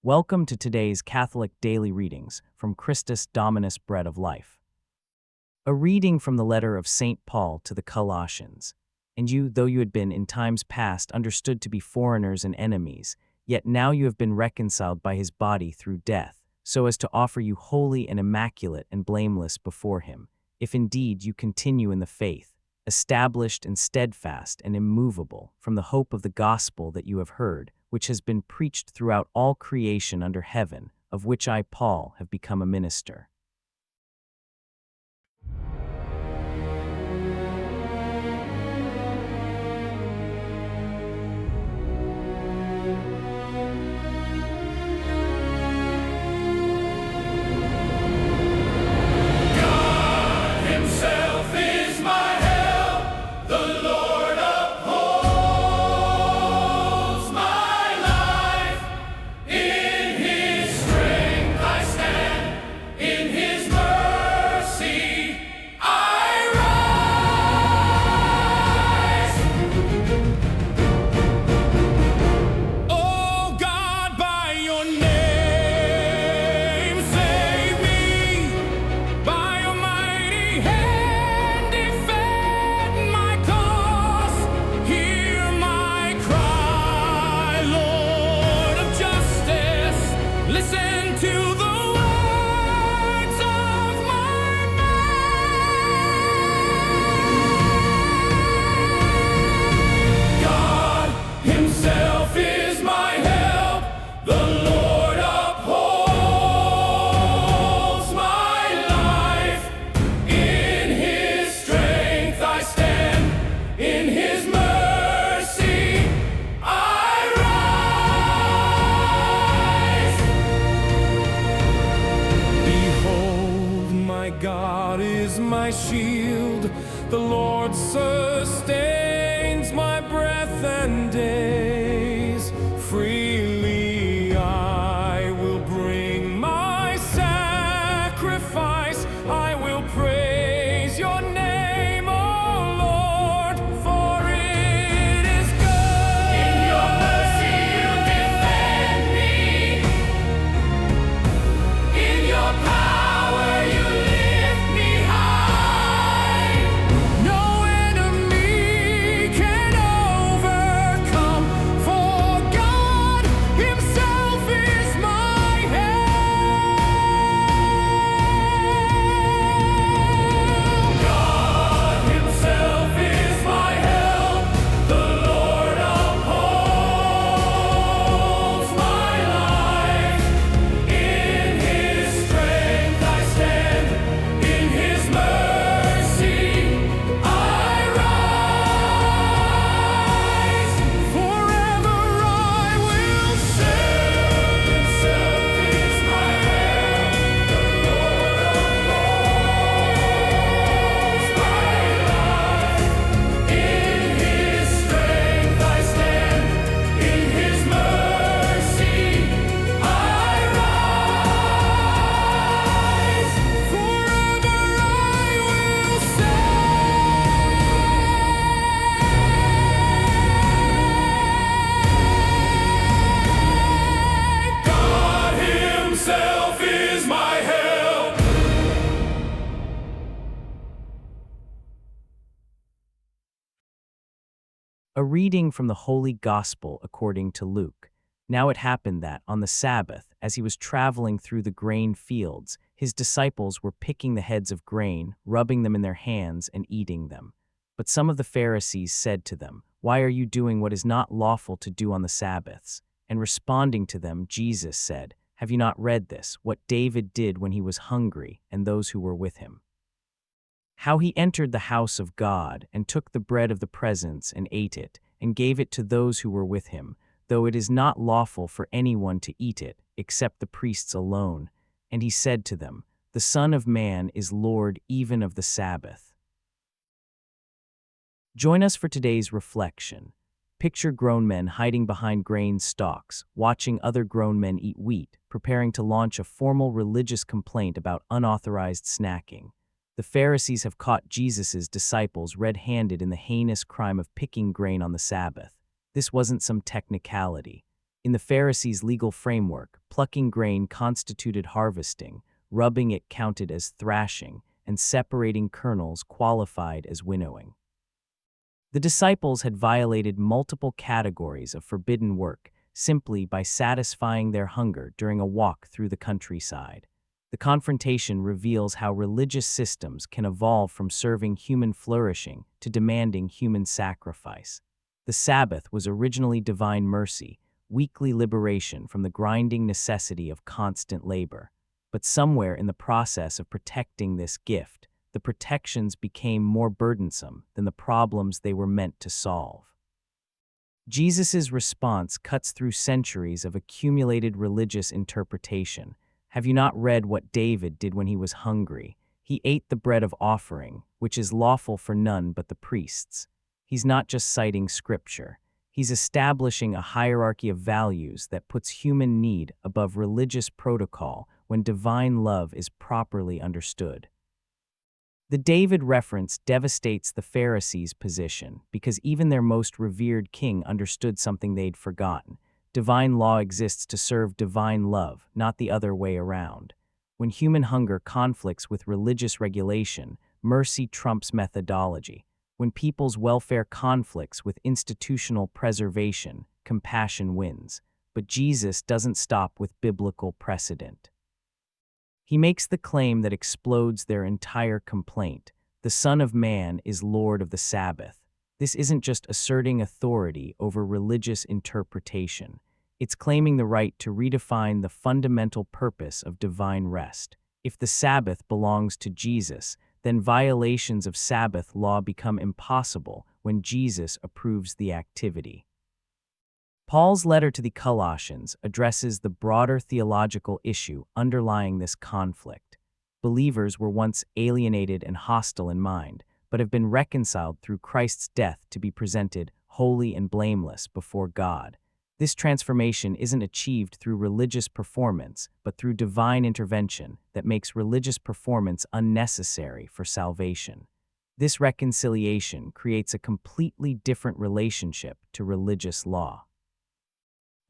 Welcome to today's Catholic Daily Readings from Christus Dominus Bread of Life. A reading from the letter of St. Paul to the Colossians. And you, though you had been in times past understood to be foreigners and enemies, yet now you have been reconciled by his body through death, so as to offer you holy and immaculate and blameless before him, if indeed you continue in the faith, established and steadfast and immovable from the hope of the gospel that you have heard, which has been preached throughout all creation under heaven, of which I, Paul, have become a minister. God is my shield, the Lord sustains my breath and days. Freely I will bring my sacrifice, I will praise your name, O Lord, for it is good. In your mercy you defend me, in your power you lift me high. No enemy can overcome, for God himself is my help. God himself is my help. The Lord upholds my life. In his strength I stand. In his mercy I rise. Forever I will sing. Himself is my help. The Lord upholds my life. In his strength I stand. In his mercy I rise. Forever I will sing. God himself is my help. A reading from the Holy Gospel according to Luke. Now it happened that, on the Sabbath, as he was traveling through the grain fields, his disciples were picking the heads of grain, rubbing them in their hands, and eating them. But some of the Pharisees said to them, "Why are you doing what is not lawful to do on the Sabbaths?" And responding to them, Jesus said, "Have you not read this, what David did when he was hungry, and those who were with him? How he entered the house of God, and took the bread of the presence, and ate it, and gave it to those who were with him, though it is not lawful for anyone to eat it, except the priests alone. And he said to them, The Son of Man is Lord even of the Sabbath." Join us for today's reflection. Picture grown men hiding behind grain stalks, watching other grown men eat wheat, preparing to launch a formal religious complaint about unauthorized snacking. The Pharisees have caught Jesus' disciples red-handed in the heinous crime of picking grain on the Sabbath. This wasn't some technicality. In the Pharisees' legal framework, plucking grain constituted harvesting, rubbing it counted as thrashing, and separating kernels qualified as winnowing. The disciples had violated multiple categories of forbidden work simply by satisfying their hunger during a walk through the countryside. The confrontation reveals how religious systems can evolve from serving human flourishing to demanding human sacrifice. The Sabbath was originally divine mercy, weekly liberation from the grinding necessity of constant labor. But somewhere in the process of protecting this gift, the protections became more burdensome than the problems they were meant to solve. Jesus' response cuts through centuries of accumulated religious interpretation. Have you not read what David did when he was hungry? He ate the bread of offering, which is lawful for none but the priests. He's not just citing scripture. He's establishing a hierarchy of values that puts human need above religious protocol when divine love is properly understood. The David reference devastates the Pharisees' position because even their most revered king understood something they'd forgotten. Divine law exists to serve divine love, not the other way around. When human hunger conflicts with religious regulation, mercy trumps methodology. When people's welfare conflicts with institutional preservation, compassion wins. But Jesus doesn't stop with biblical precedent. He makes the claim that explodes their entire complaint. The Son of Man is Lord of the Sabbath. This isn't just asserting authority over religious interpretation. It's claiming the right to redefine the fundamental purpose of divine rest. If the Sabbath belongs to Jesus, then violations of Sabbath law become impossible when Jesus approves the activity. Paul's letter to the Colossians addresses the broader theological issue underlying this conflict. Believers were once alienated and hostile in mind, but have been reconciled through Christ's death to be presented holy and blameless before God. This transformation isn't achieved through religious performance, but through divine intervention that makes religious performance unnecessary for salvation. This reconciliation creates a completely different relationship to religious law.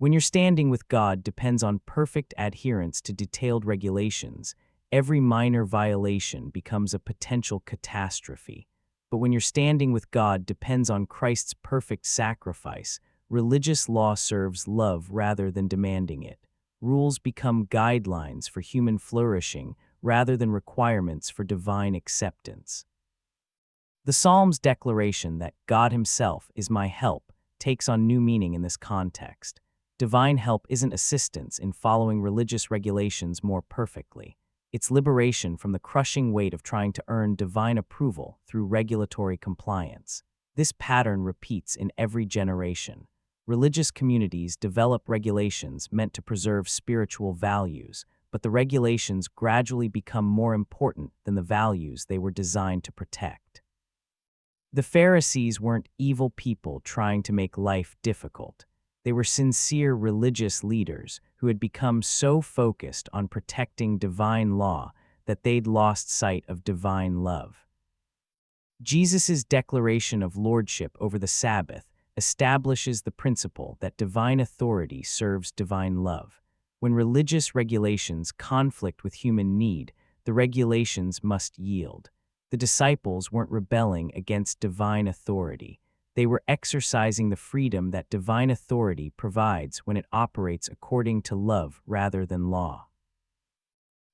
When your standing with God depends on perfect adherence to detailed regulations, every minor violation becomes a potential catastrophe. But when your standing with God depends on Christ's perfect sacrifice, religious law serves love rather than demanding it. Rules become guidelines for human flourishing rather than requirements for divine acceptance. The Psalm's declaration that God Himself is my help takes on new meaning in this context. Divine help isn't assistance in following religious regulations more perfectly. It's liberation from the crushing weight of trying to earn divine approval through regulatory compliance. This pattern repeats in every generation. Religious communities develop regulations meant to preserve spiritual values, but the regulations gradually become more important than the values they were designed to protect. The Pharisees weren't evil people trying to make life difficult. They were sincere religious leaders who had become so focused on protecting divine law that they'd lost sight of divine love. Jesus' declaration of lordship over the Sabbath establishes the principle that divine authority serves divine love. When religious regulations conflict with human need, the regulations must yield. The disciples weren't rebelling against divine authority. They were exercising the freedom that divine authority provides when it operates according to love rather than law.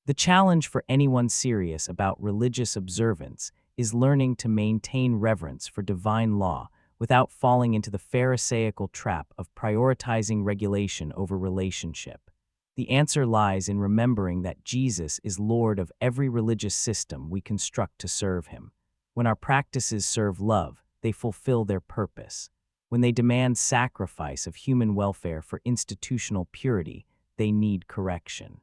The challenge for anyone serious about religious observance is learning to maintain reverence for divine law without falling into the Pharisaical trap of prioritizing regulation over relationship. The answer lies in remembering that Jesus is Lord of every religious system we construct to serve Him. When our practices serve love, they fulfill their purpose. When they demand sacrifice of human welfare for institutional purity, they need correction.